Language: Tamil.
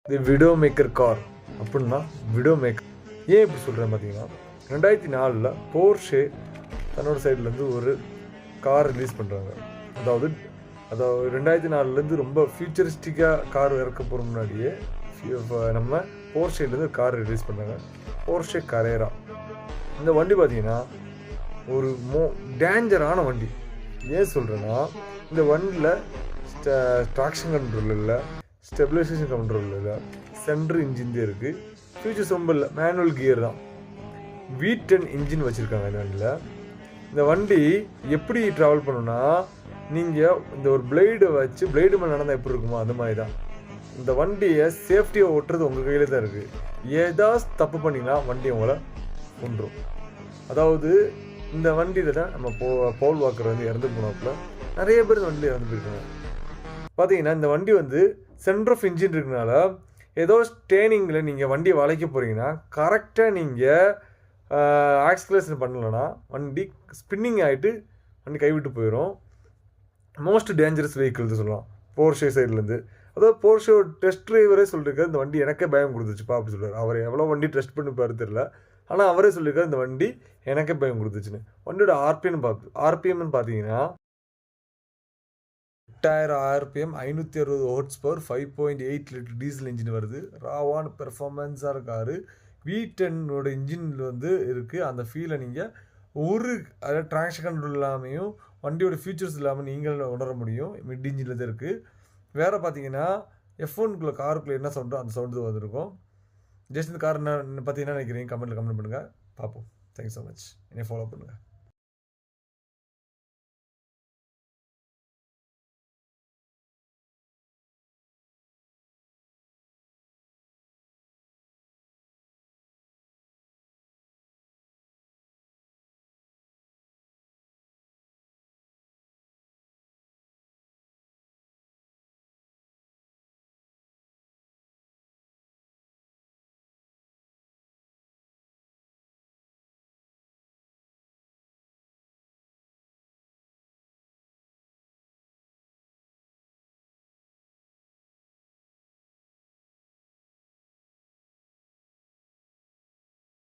தி விடோ மேக்கர் கார் அப்படின்னா விடோ மேக்கர். ஏன் இப்படி சொல்கிறேன் பார்த்தீங்கன்னா, 2004 போர்ஷே தன்னோட சைட்லேருந்து ஒரு கார் ரிலீஸ் பண்ணுறாங்க. அதாவது 2004 ரொம்ப ஃபியூச்சரிஸ்டிக்காக கார் இறக்க போகிற முன்னாடியே நம்ம போர்ஷேலேருந்து கார் ரிலீஸ் பண்ணாங்க. Porsche Carrera. இந்த வண்டி பார்த்தீங்கன்னா ஒரு டேஞ்சரான வண்டி. ஏன் சொல்கிறேன்னா, இந்த வண்டியில் ட்ராக்ஷன் கண்ட்ரோல் இல்லை, ஸ்டெபிலைசேஷன் கண்ட்ரோல் இல்லை, சென்ட்ரு இன்ஜின் தான் இருக்குது. ஃபியூச்சர்ஸ் ரொம்ப இல்லை, மேனுவல் கியர் தான். V10 இன்ஜின் வச்சுருக்காங்க இந்த வண்டியில். இந்த வண்டி எப்படி ட்ராவல் பண்ணுன்னா, நீங்கள் இந்த ஒரு பிளேடு வச்சு பிளேடு மேலே நடந்தால் எப்படி இருக்குமோ அந்த மாதிரி தான். இந்த வண்டியை சேஃப்டியாக ஓட்டுறது உங்கள் கையில் தான் இருக்குது. ஏதாவது தப்பு பண்ணிங்கன்னா வண்டி உங்களை கொன்றும். அதாவது இந்த வண்டியில் தான் நம்ம பவுல் வாக்கர் வந்து இறந்து போனப்பல நிறைய பேர் இந்த வண்டியில் இறந்து போயிருக்காங்க. பார்த்தீங்கன்னா இந்த வண்டி வந்து சென்டர் ஆஃப் இன்ஜின் இருக்கனால ஏதோ ஸ்டேனிங்கில் நீங்கள் வண்டியை வளைக்க போகிறீங்கன்னா கரெக்டாக நீங்கள் ஆக்சிலரேஷன் பண்ணலைன்னா வண்டி ஸ்பின்னிங் ஆகிட்டு வண்டி கைவிட்டு போயிடும். மோஸ்ட் டேஞ்சரஸ் வெஹிக்கிள்ஸ் சொல்லலாம் போர்ஷே சைட்லேருந்து. அதாவது போர்ஷே டெஸ்ட் டிரைவரே சொல்லியிருக்காரு இந்த வண்டி எனக்கே பயம் கொடுத்துச்சுப்பா அப்படி சொல்கிறார். அவர் எவ்வளோ வண்டி டெஸ்ட் பண்ணி பாரு தெரியல, ஆனால் அவரே சொல்லியிருக்காரு இந்த வண்டி எனக்கே பயம் கொடுத்துச்சுன்னு. வண்டியோட ஆர்பிஎம்னு பார்த்தீங்கன்னா 8000 RPM 560 horsepower 5.8 litre diesel engine வருது. ராவான பெர்ஃபார்மன்ஸாக இருக்காரு. V10 இன்ஜினில் வந்து இருக்குது. அந்த ஃபீலை நீங்கள் அதாவது ட்ராக்ஷன் கண்ட்ரோல் இல்லாமையும் வண்டியோட ஃபீச்சர்ஸ் இல்லாமல் நீங்கள் உணர முடியும். மிட் இன்ஜினில் தான் இருக்குது. வேறு பார்த்தீங்கன்னா F1 காருக்குள்ளே என்ன சவுண்டோ அந்த சவுண்டு வந்துருக்கும். ஜஸ்ட் இந்த கார் என்ன பற்றி என்ன நினைக்கிறீங்க கமெண்ட் பண்ணுங்கள், பார்ப்போம். Thanks so much. என்னை ஃபாலோ பண்ணுங்கள்.